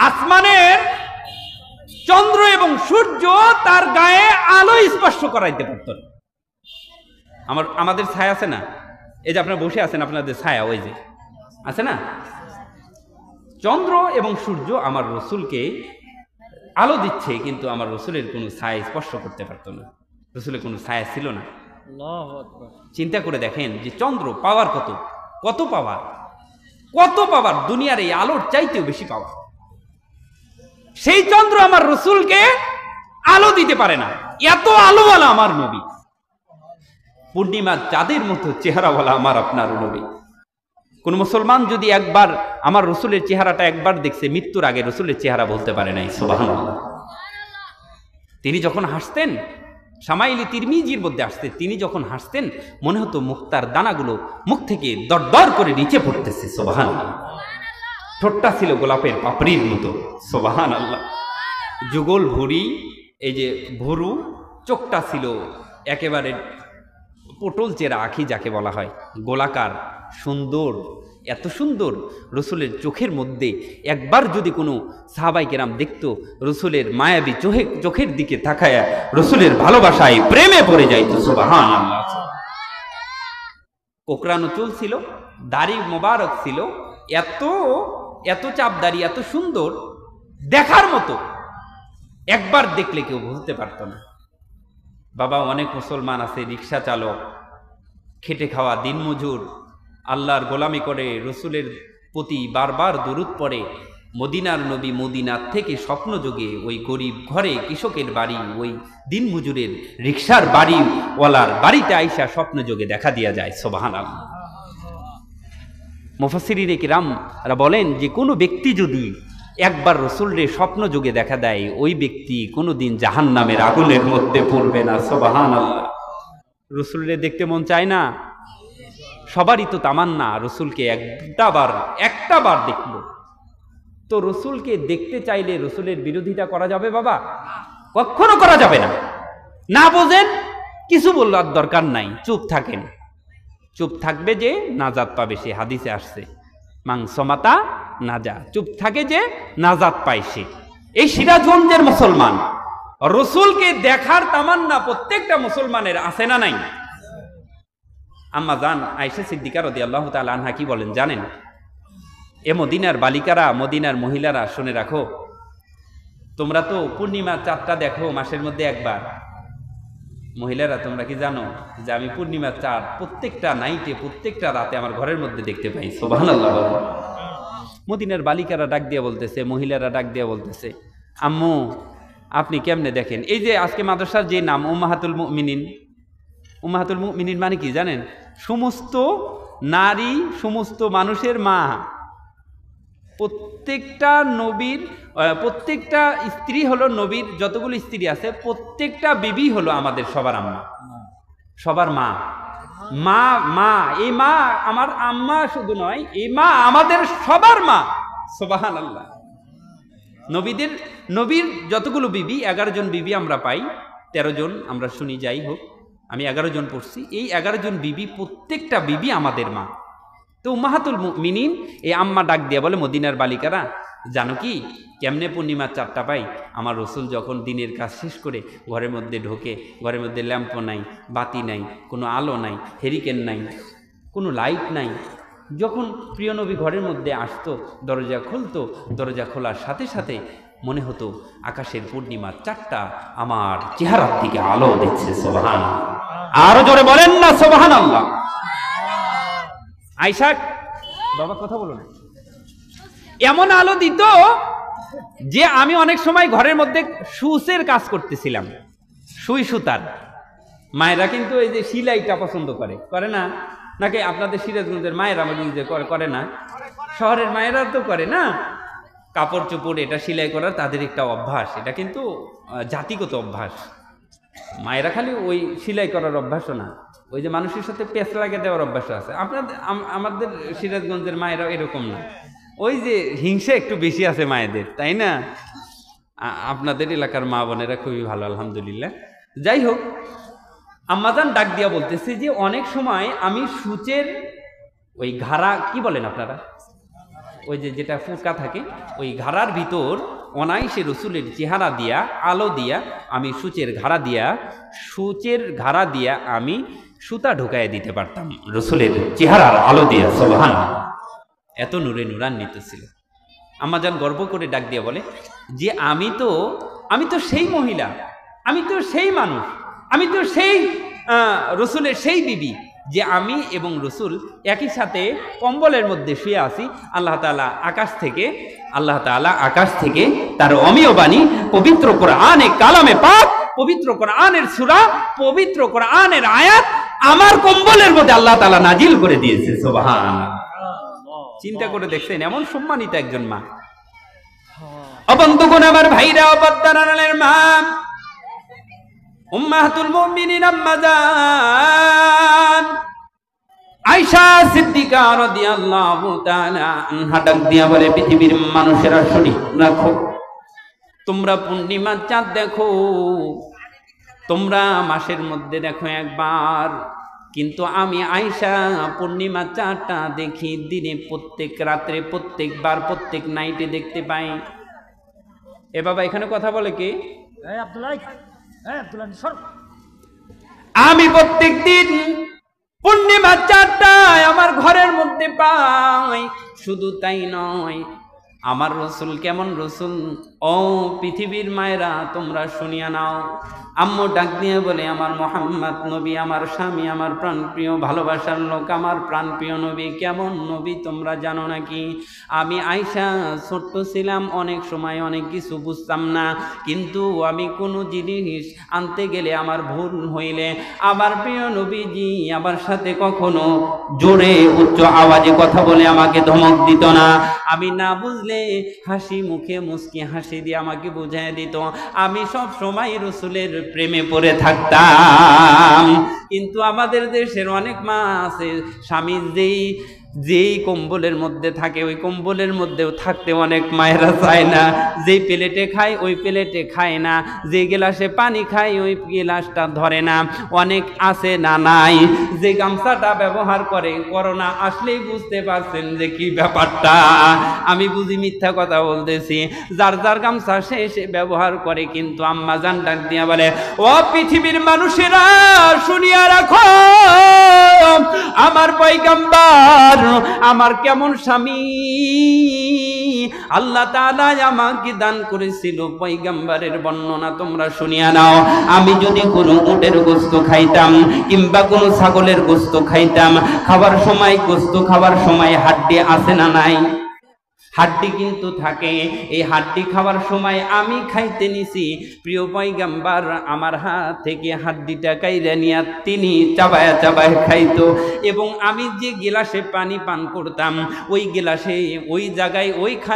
আসমানের চন্দ্র এবং সূর্য তার গায়ে আলো স্পর্শ করাইতে পারত না। আমাদের ছায়া আছে না, এই যে আপনারা বসে আছেন, আপনাদের ছায়া ওই যে আছে না, চন্দ্র এবং সূর্য আমার রসুলকে আলো দিচ্ছে, কিন্তু আমার রসুলের কোনো ছায়া স্পর্শ করতে পারতো না, রসুলের কোনো ছায়া ছিল না। চিন্তা করে দেখেন যে চন্দ্র পাওয়ার কত, কত পাওয়ার, কত পাওয়ার, দুনিয়ার এই আলোর চাইতেও বেশি পাওয়ার। সেই চন্দ্র আমার রসুলকে আলো দিতে পারে না, এত আলোওয়ালা আমার নবী, পূর্ণিমার চাঁদের মতো চেহারাওয়ালা আমার আপনার নবী। কোন মুসলমান যদি একবার আমার রসুলের চেহারাটা একবার দেখছে, মৃত্যুর আগে রসুলের চেহারা বলতে পারে নাই। সুবহানাল্লাহ। তিনি যখন হাসতেন, শামাইলি তিরমিজির মধ্যে আসতে, তিনি যখন হাসতেন মনে হতো মুক্তার দানাগুলো মুখ থেকে দরদর করে নিচে পড়তেছে। সুবহানাল্লাহ। ঠোঁটটা ছিল গোলাপের পাপড়ির মতো। সুবহানাল্লাহ। যুগল ভুঁড়ি, এই যে ভুরু, চোখটা ছিল একেবারে পটল চেরা আঁখি যাকে বলা হয়, গোলাকার, সুন্দর, এত সুন্দর। রসুলের চোখের মধ্যে একবার যদি কোনো সাহাবাই কেরাম দেখতো, রসুলের মায়াবী চোখের দিকে তাকায়া রসুলের ভালোবাসায় প্রেমে পড়ে যাইত। সুবহানাল্লাহ। কোকড়ানো চুল ছিল, দাড়ি মোবারক ছিল, এত এত চাপদাড়ি, এত সুন্দর, দেখার মতো, একবার দেখলে কেউ বুঝতে পারতো না। বাবা, অনেক মুসলমান আছে রিক্সা চালক, খেটে খাওয়া দিনমজুর, আল্লাহর গোলামি করে, রসুলের প্রতি বারবার দরুদ পড়ে, মদিনার নবী মদিনার থেকে স্বপ্ন যোগে ওই গরিব ঘরে কৃষকের বাড়ি, ওই দিনমজুরের রিক্সার বাড়িওয়ালার বাড়িতে আইসা স্বপ্ন যোগে দেখা দিয়া যায়। সুবহানাল্লাহ। মুফাসসিরিনে কিরামরা বলেন যে কোনো ব্যক্তি যদি একবার রসুলরে স্বপ্ন যোগে দেখা দেয়, ওই ব্যক্তি কোনোদিন জাহান্নামের আগুনের মধ্যে পড়বে না। সুবহানাল্লাহ। রসুলরে দেখতে মন চায় না? সবারই তো তামান্না রসুলকে একটা বার দেখব। তো রসুলকে দেখতে চাইলে রসুলের বিরোধিতা করা যাবে বাবা? কখনো করা যাবে না। না বোঝেন, কিছু বলার দরকার নাই, চুপ থাকেন। চুপ থাকবে যে নাজাত পাবে, সে হাদিসে আসছে, মাংসমাতা নাজা, চুপ থাকে যে নাজাত পায় সে। এই সিরাজগঞ্জের মুসলমান, রসুলকে দেখার তামান্না প্রত্যেকটা মুসলমানের আছে না নাই? আম্মা জান আয়েশা সিদ্দিকা রাদিয়াল্লাহু তাআলা আনহা কি বলেন জানেন? এ মদিনার বালিকারা, মদিনার মহিলারা, শুনে রাখো, তোমরা তো পূর্ণিমার চাঁদটা দেখো মাসের মধ্যে একবার। মহিলারা, তোমরা কি জানো যে আমি পূর্ণিমার চাঁদ প্রত্যেকটা নাইটে, প্রত্যেকটা রাতে আমার ঘরের মধ্যে দেখতে পাই? সুবহানাল্লাহ। মদিনার বালিকারা ডাক দিয়ে বলতেছে, মহিলারা ডাক দিয়ে বলতেছে, আম্মু আপনি কেমনে দেখেন? এই যে আজকে মাদ্রাসার যে নাম উম্মাহাতুল মুমিনিন, উম্মাহাতুল মুমিনিন মানে কি জানেন? সমস্ত নারী, সমস্ত মানুষের মা। প্রত্যেকটা নবীর, প্রত্যেকটা স্ত্রী হলো নবীর, যতগুলো স্ত্রী আছে প্রত্যেকটা বিবি হলো আমাদের সবার আম্মা, সবার মা। মা মা এই মা আমার আম্মা শুধু নয়, এই মা আমাদের সবার মা। সুবহানাল্লাহ। নবীর যতগুলো বিবি, 11 জন বিবি আমরা পাই, 13 জন আমরা শুনি, যাই হোক আমি 11 জন পড়ছি। এই 11 জন বিবি, প্রত্যেকটা বিবি আমাদের মা। তো উম্মাহাতুল মুমিনিন এই আম্মা ডাক দিয়া বলে, মদিনার বালিকারা জানো কি কেমনে পূর্ণিমার চাঁদটা পাই? আমার রসুল যখন দিনের কাজ শেষ করে ঘরের মধ্যে ঢোকে, ঘরের মধ্যে ল্যাম্পও নাই, বাতি নাই, কোনো আলো নাই, হেরিকেন নাই, কোনো লাইট নাই, যখন প্রিয় নবী ঘরের মধ্যে আসতো, দরজা খুলতো, দরজা খোলার সাথে সাথে মনে হতো আকাশের পূর্ণিমার চাঁদটা আমার চেহারার দিকে আলো দিচ্ছে। সুবহানাল্লাহ। আরো জোরে বলেন না সুবহানাল্লাহ। আয়েশা, বাবা কথা বলো না। এমন আলো দিত যে আমি অনেক সময় ঘরের মধ্যে সুসের কাজ করতেছিলাম, সুই সুতার। মায়েরা কিন্তু এই যে সিলাইটা পছন্দ করে না নাকি? আপনাদের সিরাজগঞ্জের মায়েরা করে না? শহরের মায়েরা তো করে না? কাপড় চোপড় এটা সেলাই করার তাদের একটা অভ্যাস, এটা কিন্তু জাতিগত অভ্যাস। মায়েরা খালি ওই সেলাই করার অভ্যাসও না, ওই যে মানুষের সাথে পেঁচ লাগিয়ে দেওয়ার অভ্যাস আছে। আমাদের সিরাজগঞ্জের মায়েরা এরকম না, ওই যে হিংসা একটু বেশি আছে মায়েদের, তাই না? আপনাদের এলাকার মা বোনেরা খুবই ভালো, আলহামদুলিল্লাহ। যাই হোক, আম্মাজান ডাক দিয়া বলতেছে যে অনেক সময় আমি সূচের ওই ঘাড়া, কি বলেন আপনারা, ওই যে যেটা ফুকা থাকে ওই ঘাড়ার ভিতর অনায়াসে রসুলের চেহারা দিয়া আলো দিয়া আমি সূচের ঘাড়া দিয়া আমি সুতা ঢুকাইয়া দিতে পারতাম রসুলের চেহারার আলো দিয়া। সুবহানাল্লাহ, এত নূরে নূরান্বিত ছিল। আম্মাজান গর্ব করে ডাক দিয়া বলে যে আমি তো সেই মহিলা, আমি তো সেই মানুষ, আমি তো সেই রসুলের সেই বিবি যে আমি এবং রসুল একই সাথে কম্বলের মধ্যে শুয়ে আছি। আল্লাহ তাআলা আকাশ থেকে তার অমীয় বাণী পবিত্র কোরআনে কালামে পাক, পবিত্র কোরআনের সূরা, পবিত্র কোরআনের আয়াত আমার কম্বলের মধ্যে আল্লাহ তাআলা নাজিল করে দিয়েছে। সুবহানাল্লাহ, চিন্তা করে দেখছেন এমন সম্মানিত একজন মা। বন্ধুগণ আমার ভাইরা, অবদানের মা উম্মাহাতুল মুমিনিন আম্মা জান আয়েশা সিদ্দিকা রাদিয়াল্লাহু তাআলা আনহা ডাক দিয়া বলে, পৃথিবীর মানুষেরা শুনি রাখো, তোমরা পূর্ণিমার চাঁদ দেখো, তোমরা মাসের মধ্যে দেখো একবার, কিন্তু আমি আয়েশা পূর্ণিমার চাঁদটা দেখি দিনে, প্রত্যেক রাত্রে, প্রত্যেকবার, প্রত্যেক নাইটে দেখতে পাই। এ বাবা এখানে কথা বলে কি? আমি প্রত্যেক দিন পূর্ণিমার চাঁদটা আমার ঘরের মধ্যে পাই। শুধু তাই নয়, আমার রসুল কেমন রসুল, ও পৃথিবীর মায়েরা তোমরা শুনিয়া নাও। আম্মু ডাক দিয়ে বলে, আমার মোহাম্মদ নবী, আমার স্বামী, আমার প্রাণপ্রিয় ভালোবাসার লোক, আমার প্রাণপ্রিয় নবী কেমন নবী তোমরা জানো নাকি? আমি আয়েশা ছোট্ট ছিলাম, অনেক সময় অনেক কিছু বুঝতাম না, কিন্তু আমি কোনো জিনিস আনতে গেলে আমার ভুল হইলে আমার প্রিয় নবীজি আমার সাথে কখনো জোরে উচ্চ আওয়াজে কথা বলে আমাকে ধমক দিত না। আমি না বুঝলে হাসি মুখে মুস্কি হাসি দিয়ে আমাকে বুঝিয়ে দিত। আমি সব সময় রসুলের প্রেমে পড়ে থাকতাম। কিন্তু আমাদের দেশের অনেক মা আছে, স্বামী যেই কম্বলের মধ্যে থাকে ওই কম্বলের মধ্যেও থাকতে অনেক মায়েরা চায় না। যেই প্লেটে খায় ওই প্লেটে খায় না, যে গ্লাসে পানি খায় ওই গ্লাসটা ধরে না। অনেক আছে না নাই, যে গামছাটা ব্যবহার করে করোনা আসলেই বুঝতে পারছেন যে কি ব্যাপারটা। আমি বুঝি মিথ্যা কথা বলতেছি, যার যার গামছা সে ব্যবহার করে। কিন্তু আম্মা জান ডাক দিয়া বলে, ও পৃথিবীর মানুষেরা শুনিয়া রাখো, আমার পয়গম্বর আমার কেমন স্বামী আল্লাহ তাআলা আমাকে দান করেছিল, পয়গম্বরের বর্ণনা তোমরা শুনিয়া নাও। আমি যদি কোনো উটের গোশত খাইতাম কিংবা কোনো ছাগলের গোশত খাইতাম, খাবার সময় গোশত খাবার সময় হাড্ডি আছে না নাই? হাড্ডি কিন্তু থাকে। এই হাড্ডি খাওয়ার সময় আমি খাইতে নিছি, প্রিয় পয়গম্বর আমার হাত থেকে হাড্ডিটা কাইরা নিয়া তিনি চাবায়া চাবায়া খাইতো। এবং আমি যে গিলাসে পানি পান করতাম ওই গিলাসে ওই জায়গায় ওইখানে